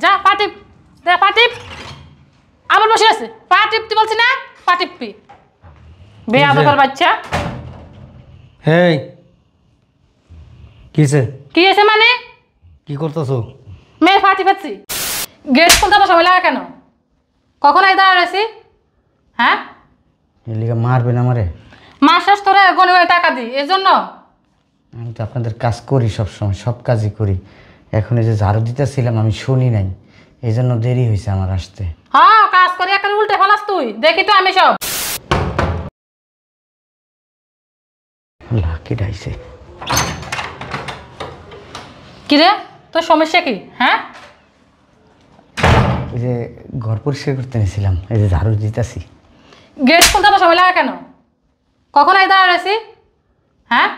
যা পা টিপ দে পা টিপ আবার বসে আছে পা টিপতে বলছি না পা টিপবি বেয়াদবের বাচ্চা। হেই কিসে কি আছে মানে কি করতেছো? মেয়ের পা টিপাচ্ছি। গেট খুলতে তো সময় লাগে কেন? কখন আই দাঁড়াইছি? হ্যাঁ এলিগা মারবেন আমারে? মাস শেষ তোরে গনে গনে টাকা দিই এই জন্য। আমি তো আপনাদের কাজ করি সবসময়, সব কাজই করি। এখন এই যে ঝাড়ু দিতেছিলাম আমি শুনি নাই, এই জন্য দেরি হয়েছে আমার আসতে। হ্যাঁ কাজ করি একটা উল্টে ফেলাস তুই, দেখি তো আমি সব। লাকি ডাইছে। কিরে তোর সমস্যা কি? হ্যাঁ এই যে ঘর পরিষ্কার করতে নিয়েছিলাম, এই যে ঝাড়ু দিতেছি। গেট খুলতে তো সময় লাগে কেন? কখন আই দাঁড়াইছি? হ্যাঁ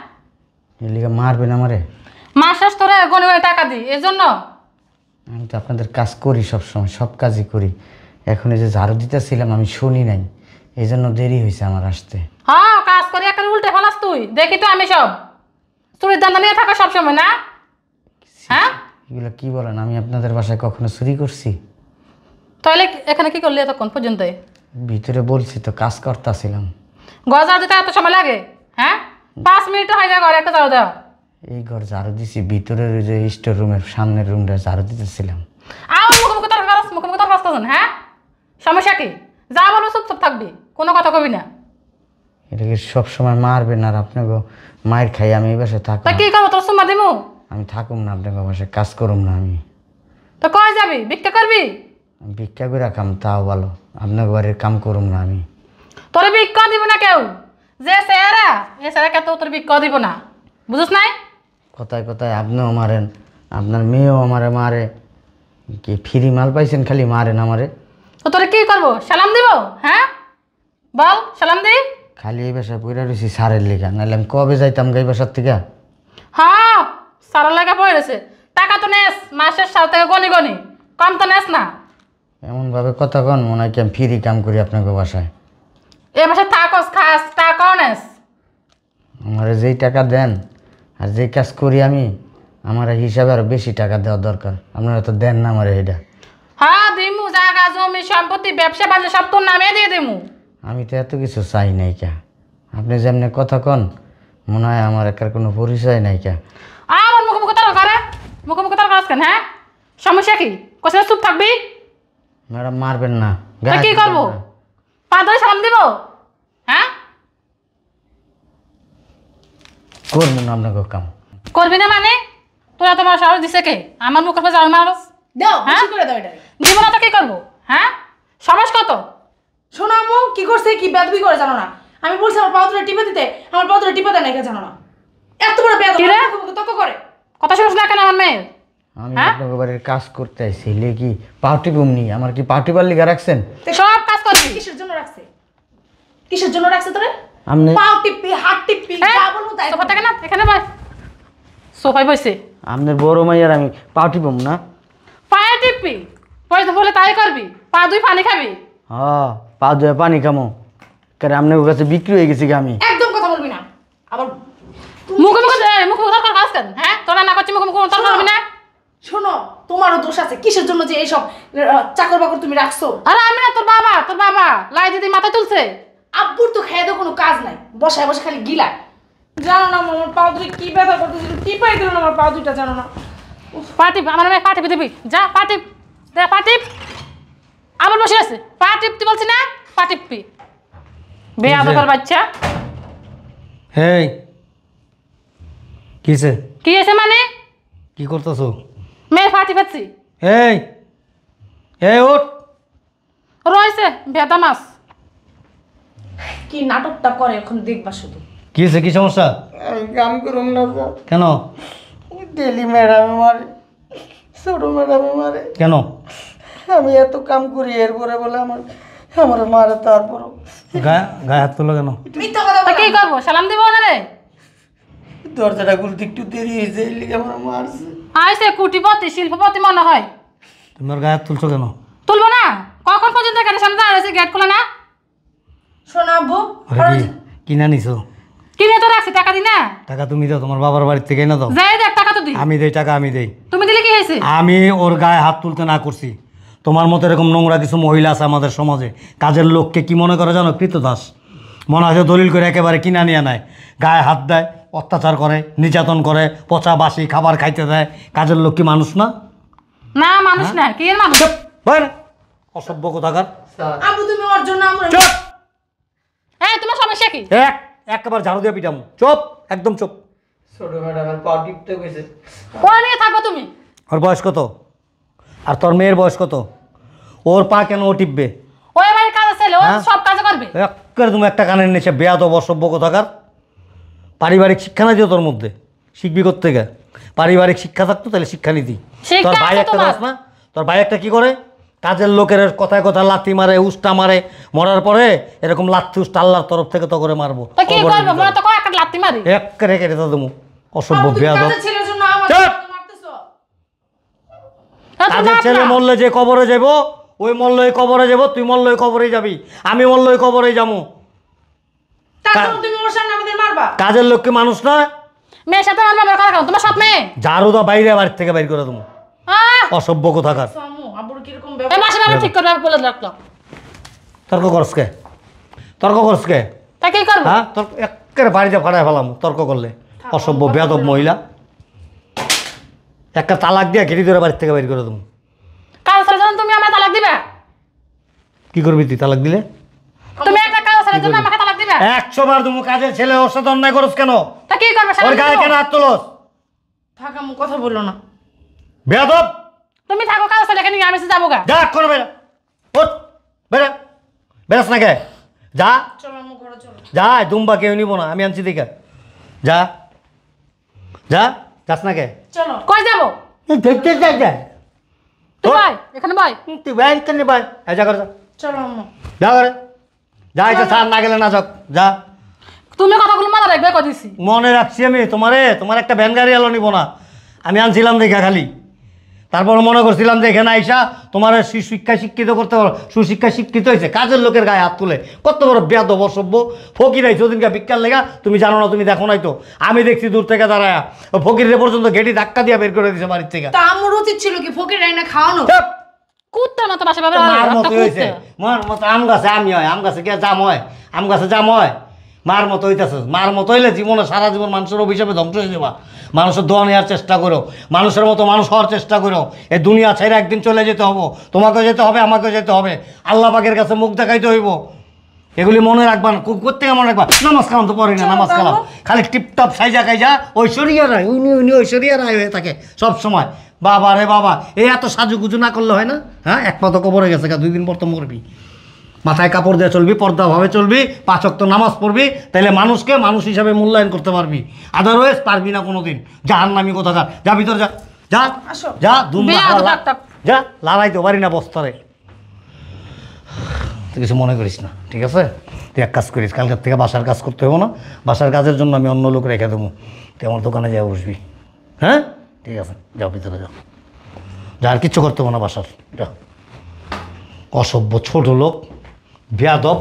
এলিগা মারবেন আমারে? মাস শেষ তোরে গনে গনে টাকা দিই এই জন্য। আমি তো আপনাদের কাজ করি সবসময়, সব কাজই করি। এখন এই যে ঝাড়ু দিতেছিলাম আমি শুনি নাই, এই জন্য দেরি হয়েছে আমার আসতে। হ্যাঁ কাজ করি একটা উল্টে ফেলাস তুই, দেখি তো আমি সব। চুরির দান্দা নিয়ে থাকা সবসময় না? হ্যাঁ এগুলো কি বলেন? আমি আপনাদের বাসায় কখনো চুরি করছি? তাহলে এখানে কি করলি এতক্ষণ পর্যন্ত? ভিতরে বলছি তো কাজ করতেছিলাম। গজার দিতে এত সময় লাগে? হ্যাঁ 5 মিনিট হয়ে যায় ঘরে একটা ঝাড়ু দেওয়া। এই ঘর ঝাড়ু দিছি, ভিতরের ওই যে স্টোর রুমের সামনের রুমটা ঝাড়ু দিতেছিলাম। আমার মুখোমুখি তর্ক করছ, মুখোমুখি তর্ক করছেন। হ্যাঁ সমস্যা কি? যা বলবো চুপচাপ থাকবি, কোনো কথা কবি না। এটাকে সবসময় মারবেন আর আপনাকে মায়ের খাই আমি এই বাসায় থাকুম তা না। কি করবো তোর সুম্মা দিমু? আমি থাকুম না আপনাকে বাসায়, কাজ করুম না আমি। তো কয় যাবি? ভিক্ষা করবি? আমি ভিক্ষা করে কাম তাও ভালো, আপনাকে বাড়ির কাম করুম না আমি। তোর ভিক্ষা দিব না কেউ, যে চেহারা এ চেহারা কেউ তোর ভিক্ষা দিব না, বুঝছ নাই? কথায় কথায় আপনিও মারেন, আপনার মেয়েও আমারে মারে। কি ফ্রি মাল পাইছেন খালি মারেন আমারে? তো তোরে কি করবো? সালাম দিব? হ্যাঁ বল সালাম দি। খালি এই বাসায় পইরা রয়েছি সারের লেখা, নাহলে আমি কবে যাইতাম এই বাসার থেকে। হ্যাঁ সারা লাগা পড়ে রয়েছে, টাকা তো নেস মাসের 7 থেকে গনি গনি, কম তো নেস না। এমনভাবে কথা কন মনে হয় কি আমি ফ্রি কাম করি আপনাকে বাসায়। এ মাসে থাকস খাস টাকাও নেস। আমারে যেই টাকা দেন আর যেই কাজ করি আমি, আমার হিসাবে আরো বেশি টাকা দেওয়া দরকার। আপনারা তো দেন না আমারে এটা। হ্যাঁ দিমু, জায়গা জমি সম্পত্তি ব্যবসা বাণিজ্য সব তোর নামে দিয়ে দিমু। আমি তো এত কিছু চাই নাই কা, আপনি যেমনি কথা কন মনে হয় আমার একার কোনো পরিচয় নাই কা। আমার মুখোমুখি তর্ক করে, মুখোমুখি তর্ক করছেন। হ্যাঁ সমস্যা কি? কোথায় চুপ থাকবি? ম্যাডাম মারবেন না। তা কি করবো? পা ধরে সালাম দিব? হ্যাঁ করবো না আপনাকে কাম। করবি না মানে? তোরা তোমার সাহস দিছে কে আমার মুখের উপর জাল মারস? দাও হ্যাঁ? বেশি করে দাও এটা। দিব না তো কি করবো? হ্যাঁ সাহস কত? শোনো আম্মু কি করছে, কি বেদবি করে জানো না? আমি বলছি আমার পাউডারে টিপে দিতে, আমার পাউডারে টিপে দেয় না, এটা জানো না? এত বড় বেদব কি রে? তক করে। কথা শুনিস না কেন আমার মেয়ের? আমি হ্যাঁ? আপনাকে বাড়ির কাজ করতে আইছি, লে কি পার্টি বুমনি আমার কি পার্টি বার লিগা রাখছেন? সব কাজ করবি। কিসের জন্য রাখছে? কিসের জন্য রাখছে তোরে? আপনি পাও টিপি, হাত টিপি, হ্যাঁ? যা বলবো তাই। সোফা থাকে না এখানে বস। সোফায় বসে আপনার বড় মাইয়ার আমি পার্টি বুম না? পায়ে টিপবি, পয়সা বলে তাই করবি, পা দুই পানি খাবি। হ্যাঁ পা ধুয়ে পানি খামো, কারণ আপনার কাছে বিক্রি হয়ে গেছি আমি। একদম কথা বলবি না। আবার মুখে মুখে তর্ক করছেন। হ্যাঁ তোরা না করছিস মুখে মুখে তর্ক করবি না? শোনো তোমারও দোষ আছে, কিসের জন্য যে এইসব চাকর বাকর তুমি রাখছো? আরে আমি না, তোর বাবা লাই দিদি মাথা তুলছে। আব্বুর তো খেয়ে কোনো কাজ নাই, বসায় বসে খালি গিলা। জানো না আমার পা দুটো কি ব্যথা করতেছিল, টিপাই দিল না আমার পা দুইটা, জানো না? পা টিপ, আমার মেয়ে পা টিপে দিবি, যা পা টিপ দে পা টিপ। আবার বসে আছে পা টিপতে বলছি না পা টিপবি বেয়াদবের বাচ্চা। হেই কিসে কি আছে মানে? কি করতেছো? মেয়ের পা টিপাচ্ছি। এই এই ওঠ। রয়েছে বেদা মাছ। কি নাটকটা করে এখন দেখবা শুধু। কিসে কি সমস্যা? আমি কাম করুম না স্যার, কেন ডেলি ম্যাডামে মারে, ছোট ম্যাডামে মারে। কেন? আমি এত কাম করি এরপরে বলে আমার মারে, তারপরও গায়ে গায়ে হাত তোলো কেন? মিথ্যা কথা তা বলে। কি করবো? সালাম দিব না রে? দরজাটা খুলতে একটু দেরি হয়েছে, এই লিগে আমার মারছে। আইসে কুটিপতি শিল্পপতি মনে হয়। তোমার গায়ে হাত তুলছো কেন? তুলবো না? কখন পর্যন্ত এখানে সামনে দাঁড়িয়েছে, গেট খোলা না? শোনো আব্বু, ওরে কি কিনা নিছো? কিনে তো রাখছি, টাকা দি না। টাকা তুমি দাও, তোমার বাবার বাড়ির থেকে না দাও। যাই দেখ, টাকা তো দি। আমি দেই টাকা, আমি দেই। তুমি দিলে কি হয়েছে? আমি ওর গায়ে হাত তুলতে না করছি। তোমার মতো এরকম নোংরা কিছু মহিলা আছে আমাদের সমাজে, কাজের লোককে কি মনে করে জানো? কৃতদাস মনে হয়, দলিল করে একেবারে কিনা নিয়ে নেয়, গায়ে হাত দেয়, অত্যাচার করে, নির্যাতন করে, পচা বাসি খাবার খাইতে দেয়। কাজের লোক কি মানুষ না? না মানুষ না, কি এর মানুষ? বাইরে অসভ্য কোথাকার। আব্বু তুমি ওর জন্য আমরা চুপ! এই তোমার সমস্যা কি? একবার ঝাড়ু দিয়ে পিটাম। চুপ, একদম চুপ। ছোট ম্যাডাম আর পা টিপতে কইছে। ও নিয়ে থাকো তুমি। ওর বয়স কত? আর তোর মেয়ের বয়স কত? ওর পা কেন ও টিপবে? ওই বাড়ির কাজ আছে, ও হ্যাঁ? সব কাজ করবে। একেবারে তুমি একটা কানের নিচে বেয়াদব অসভ্য কোথাকার। পারিবারিক শিক্ষা নাই যে তোর মধ্যে, শিখবি কোত্থেকে? পারিবারিক শিক্ষা থাকতো তাহলে শিক্ষা নিতি। শিক্ষা তোর ভাই আছে একটা তোমার। দাস না? তোর ভাই একটা কি করে? কাজের লোকের কথায় কথা লাথি মারে, উষ্টা মারে, মরার পরে এরকম লাথি উষ্টা আল্লাহর তরফ থেকে তো করে মারবো। তো কি করবে? মনে তো কয় একটা লাত্তি মারি। একেবারে কেটে তো তুমি অসভ্য আব্বু, তুমি বেয়াদব। কাজের ছেলের জন্য আমার চুপ! মারতেছো। হ্যাঁ, তুমি কাজের ছেলে না। মরলে যে কবরে যাবো, ওই মরলে ওই কবরে যাবো, তুই মরলে ওই কবরেই যাবি, আমি মরলে ওই কবরেই যাবো। তারপর তুমি ওর সামনে আমাদের মারবা। কাজের লোক কি মানুষ না? মেয়ের সাথে আমার বাবার কথা তোমার সব মেয়ে। ঝাড়ু দাও, বাইরে বাড়ির থেকে বাইর করে তুমি অসভ্য কোথাকার। আম্মু আব্বুর কিরকম এই ব্যবহার? মাসে বাবা ঠিক করবে বলে রাখলো। তর্ক করস কে? তর্ক করস কে? তা কি করবো? হ্যাঁ, তর্ক একেবারে বাড়িতে ফাটায় ফেলাম তর্ক করলে। অসভ্য বেয়াদব মহিলা। একটা তালাক দিয়া ঘেরি ধরে বাড়ির থেকে বাইর করে তুমি। কাজ ছেড়ে যখন তুমি আমার তালাক দিবা, কি করবি তুই তালাক দিলে? তুমি একটা কাজ ছেড়ে তুমি আমাকে তালাক দিবা, 100 বার তুমি কাজের ছেলে ওর সাথে অন্যায় করস কেন? তা কি করবে? ওর গায়ে কেন হাত তোলস? থাক আম্মু, কথা বললো না। বেয়াদব! তুমি থাকো, কাজ ছেড়ে এখানে আমি যাবো গা। যা এক্ষুনি বেরা, ওঠ বেরা, বেরাস না কে? যা চলো আম্মু, ঘরে চলো। যা, দুম্বা কেউ নিব না, আমি আনছি দেখে। যা যা, যাস না কে? চলো। কই যাবো? তুই ভাই এখানে ভাই। তুই বাইর কেন ভাই? যা করে যা, চলো আম্মু। যা করে যা, এটা স্যার না গেলে না যাক, যা। তুমি কথাগুলো মনে রাখবে, কই দিছি। মনে রাখছি আমি তোমার একটা ভ্যান গাড়ি এলো নিব না, আমি আনছিলাম দেখা খালি। তারপর মনে করছিলাম যে এখানে আইসা তোমার সুশিক্ষা শিক্ষিত করতে পারো, সুশিক্ষা শিক্ষিত হয়েছে, কাজের লোকের গায়ে হাত তুলে কত বড় বেয়াদব অসভ্য ফকির আইছে ওদিনকে ভিক্ষার লেগা। তুমি জানো না, তুমি দেখো নাই তো, আমি দেখছি দূর থেকে দাঁড়ায় ফকিরের পর্যন্ত গেটি ধাক্কা দিয়ে বের করে দিয়েছে বাড়ির থেকে। তা আম্মুর উচিত ছিল কি ফকির রাইনা খাওয়ানো? চুপ! কুত্তার মতো বাসা বাবা মার মতো হয়েছে, মার মতো আম গাছে আমি হয়, আম গাছে কে জাম হয়, আম গাছে জাম হয়, মার মতো হইতেছে। মার মতো হইলে জীবনে সারা জীবন মানুষের অভিশাপে ধ্বংস হয়ে যাবা। মানুষের দোয়া নেওয়ার চেষ্টা করো, মানুষের মতো মানুষ হওয়ার চেষ্টা করো। এই দুনিয়া ছেড়ে একদিন চলে যেতে হবো, তোমাকেও যেতে হবে, আমাকেও যেতে হবে, আল্লাহ পাকের কাছে মুখ দেখাইতে হইব। এগুলি মনে রাখবা না, করতে মনে রাখবা। নামাজ কালাম তো পড়ি না, নামাজ কালাম খালি টিপটপ সাইজা খাইজা ঐশ্বরিয়া রায়, উনি ঐশ্বরিয়া রায় হয়ে থাকে সব সময়। বাবা রে বাবা, এই এত সাজুগুজু না করলে হয় না? হ্যাঁ, এক পা তো কবরে গেছে, 2 দিন পর তো মরবি। মাথায় কাপড় দিয়ে চলবি, পর্দাভাবে চলবি, 5 ওয়াক্ত নামাজ পড়বি, তাহলে মানুষকে মানুষ হিসাবে মূল্যায়ন করতে পারবি। আদারওয়াইজ পারবি না কোনোদিন। জাহান্নামী কোথাকার, যা ভিতর যা, যা আসো। যা, দুম্বা বেয়াদব খাওয়া, একটা। যা, লড়াইতে পারি না বস্তারে। তুই কিছু মনে করিস না, ঠিক আছে? তুই এক কাজ করিস, কালকের থেকে বাসার কাজ করতে হবে না, বাসার কাজের জন্য আমি অন্য লোক রেখে দেবো, তুই আমার দোকানে যা বসবি। হ্যাঁ, ঠিক আছে, যাও ভিতরে যাও, যা, আর কিচ্ছু করতে হবে না বাসার, যা। অসভ্য ছোট লোক, বেয়াদব।